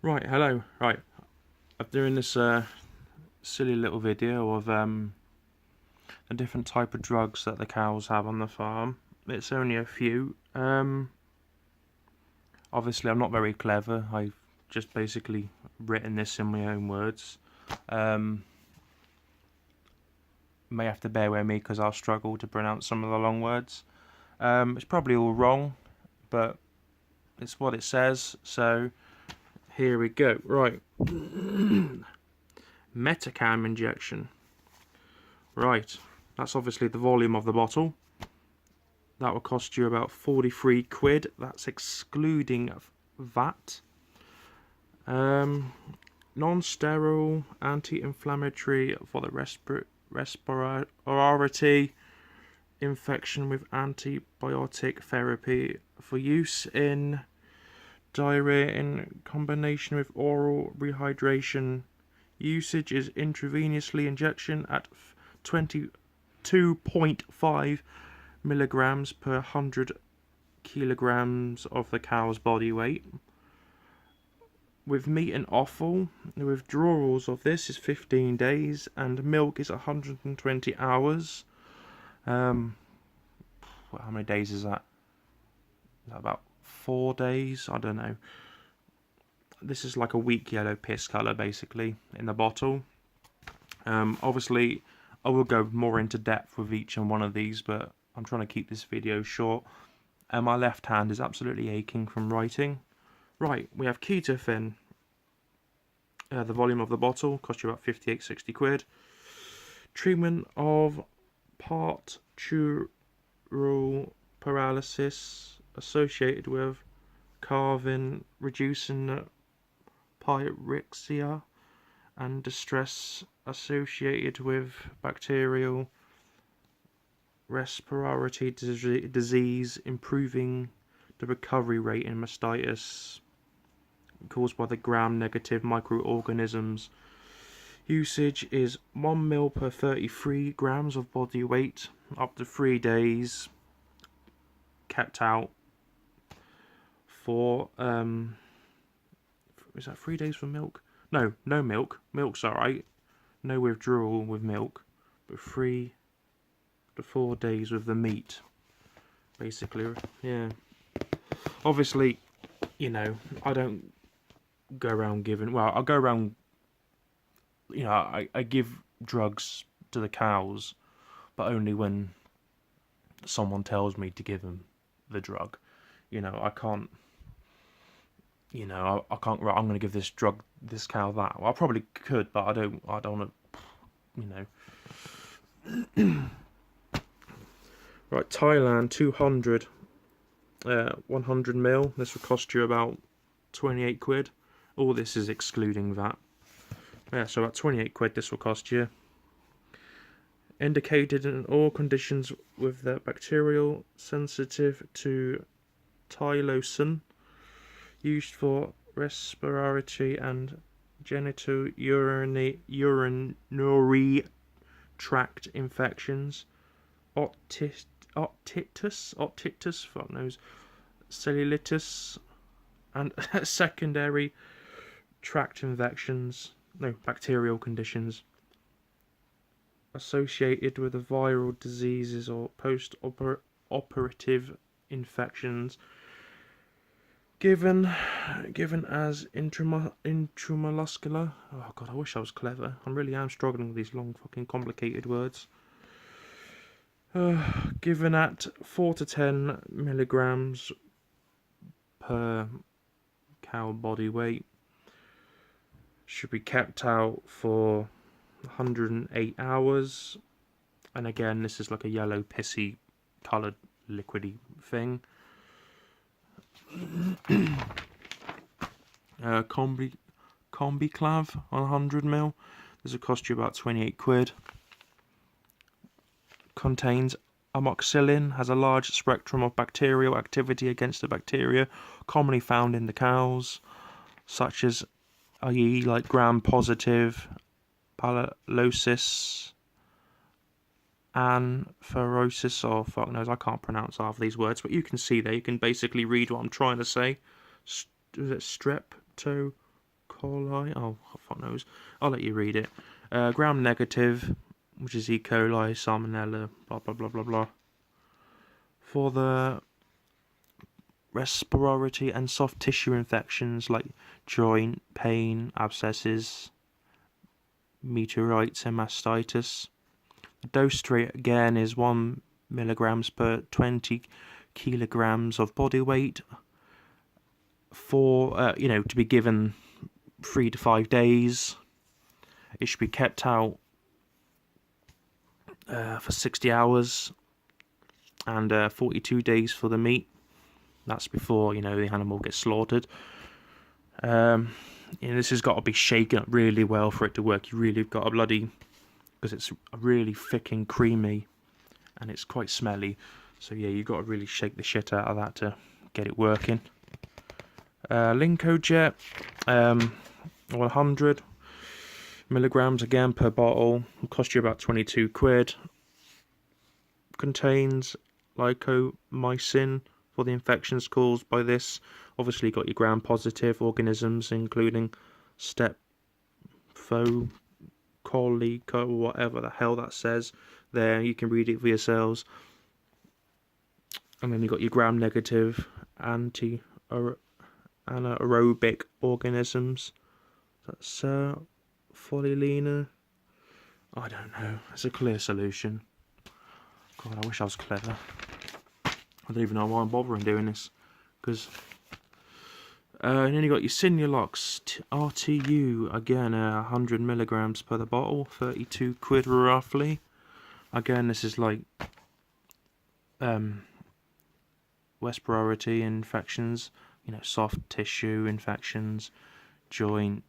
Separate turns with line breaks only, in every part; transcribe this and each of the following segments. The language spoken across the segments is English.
Right, hello. Right, I'm doing this silly little video of the different type of drugs that the cows have on the farm. It's only a few. Obviously, I'm not very clever. I've just basically written this in my own words. May have to bear with me because I'll struggle to pronounce some of the long words. It's probably all wrong, but it's what it says. So here we go. Right. Metacam injection. Right, that's obviously the volume of the bottle. That will cost you about 43 quid. That's excluding VAT. Non-sterile, anti-inflammatory for the respiratory infection with antibiotic therapy for use in diarrhea in combination with oral rehydration. Usage is intravenously injection at 22.5 milligrams per 100 kilograms of the cow's body weight. With meat and offal, the withdrawals of this is 15 days and milk is 120 hours. How many days is that? Is that about 4 days? I don't know. This is like a weak yellow piss colour basically in the bottle. Obviously I will go more into depth with each and one of these, but I'm trying to keep this video short. And my left hand is absolutely aching from writing. Right, we have ketofen. The volume of the bottle costs you about 58-60 quid. Treatment of partural paralysis associated with carving, reducing pyrexia and distress associated with bacterial respiratory disease, improving the recovery rate in mastitis caused by the gram-negative microorganisms. Usage is 1 ml per 33 grams of body weight, up to 3 days. Kept out for is that 3 days for milk? No milk. Milk's alright. No withdrawal with milk, but 3 to 4 days with the meat. Basically, yeah. Obviously, you know, I don't go around giving. Well, I go around. You know, I give drugs to the cows, but only when someone tells me to give them the drug. You know, I can't. You know, I can't. Right, I'm going to give this this cow that. Well, I probably could, but I don't want to. You know. Right, Tylan 200, 100 ml. This will cost you about 28 quid. All this is excluding that. Yeah, so about 28 quid this will cost you. Indicated in all conditions with the bacterial sensitive to tylosin. Used for respiratory and genital urinary tract infections. Otitis, fuck knows, cellulitis, and secondary tract infections, no, bacterial conditions associated with the viral diseases or post-operative infections. Given as intramuscular. Oh god, I wish I was clever. I really am struggling with these long fucking complicated words. Given at 4 to 10 milligrams per cow body weight. Should be kept out for 108 hours. And again, this is like a yellow pissy coloured liquidy thing. Combiclav on 100 ml. This will cost you about 28 quid. Contains amoxicillin, has a large spectrum of bacterial activity against the bacteria commonly found in the cows, such as, i.e., like gram-positive, palalosis, anaphyrosis, or fuck knows, I can't pronounce half of these words, but you can see there, you can basically read what I'm trying to say. Is it streptococcus coli. Oh, fuck knows. I'll let you read it. Gram negative, which is E. coli, salmonella, blah blah blah blah blah. For the respiratory and soft tissue infections like joint pain, abscesses, meteorites, and mastitis. The dose rate again is 1 milligrams per 20 kilograms of body weight. For to be given 3 to 5 days. It should be kept out for 60 hours and 42 days for the meat. That's before the animal gets slaughtered. This has got to be shaken up really well for it to work. You really got to because it's really thick and creamy, and it's quite smelly. So yeah, you've got to really shake the shit out of that to get it working. Lincojet, 100 milligrams again per bottle. Will cost you about 22 quid. Contains lycomycin for the infections caused by this. Obviously, got your gram-positive organisms, including Staphylococcus, whatever the hell that says. There, you can read it for yourselves. And then you got your gram-negative anaerobic organisms. That's Folilina. I don't know. It's a clear solution. God, I wish I was clever. I don't even know why I'm bothering doing this. Because and then you got your synulox RTU again, 100 milligrams per the bottle, 32 quid roughly. Again, this is like respiratory infections, soft tissue infections, joint,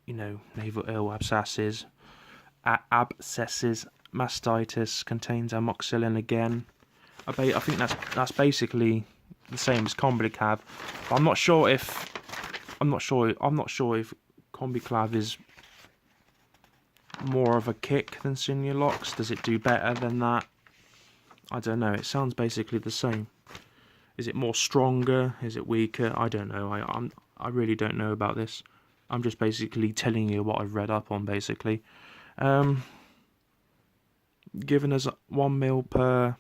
navel ill abscesses, mastitis. Contains amoxicillin again. I think that's basically the same as combiclav. But I'm not sure if combiclav is more of a kick than synulox. Does it do better than that? I don't know. It sounds basically the same. Is it more stronger? Is it weaker? I don't know. I really don't know about this. I'm just basically telling you what I've read up on, basically. Given as 1 ml per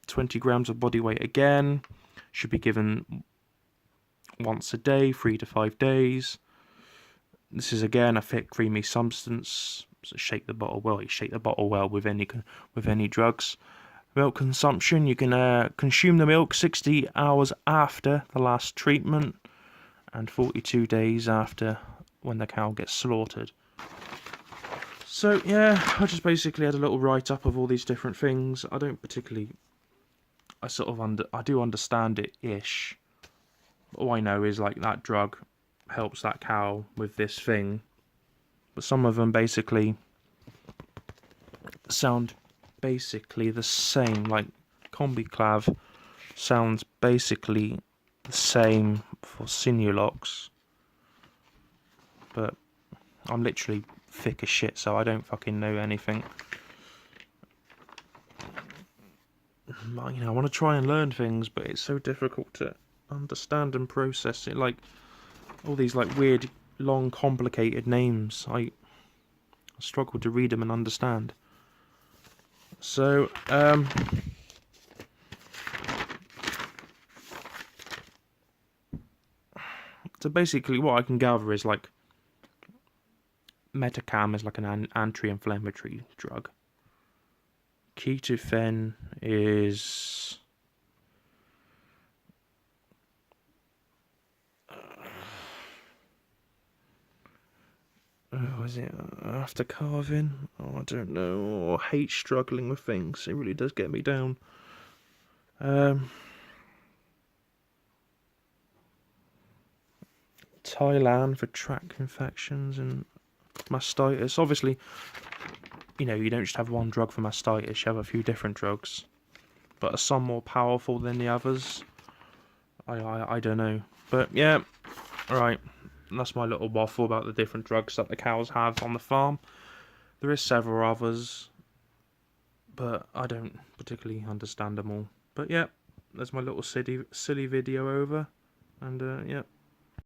20 grams of body weight again. Should be given once a day, 3 to 5 days. This is again a thick, creamy substance. So shake the bottle well. You shake the bottle well with any drugs. Milk consumption. You can consume the milk 60 hours after the last treatment and 42 days after when the cow gets slaughtered. So yeah, I just basically had a little write-up of all these different things. I don't particularly... I do understand it-ish. All I know is like that drug helps that cow with this thing. But some of them basically sound basically the same. Like combiclav sounds basically the same for synulox. But I'm literally thick as shit, so I don't fucking know anything. I want to try and learn things, but it's so difficult to understand and process it. Like all these like weird, long, complicated names. I struggle to read them and understand. So so basically, what I can gather is like metacam is like an anti-inflammatory drug. Ketofen is is it after carving? Oh, I don't know. I hate struggling with things. It really does get me down. Tylan for tract infections and mastitis. Obviously, you don't just have one drug for mastitis, you have a few different drugs. But are some more powerful than the others? I don't know. But yeah, alright. That's my little waffle about the different drugs that the cows have on the farm. There is several others, but I don't particularly understand them all. But yeah, that's my little silly video over. And yeah.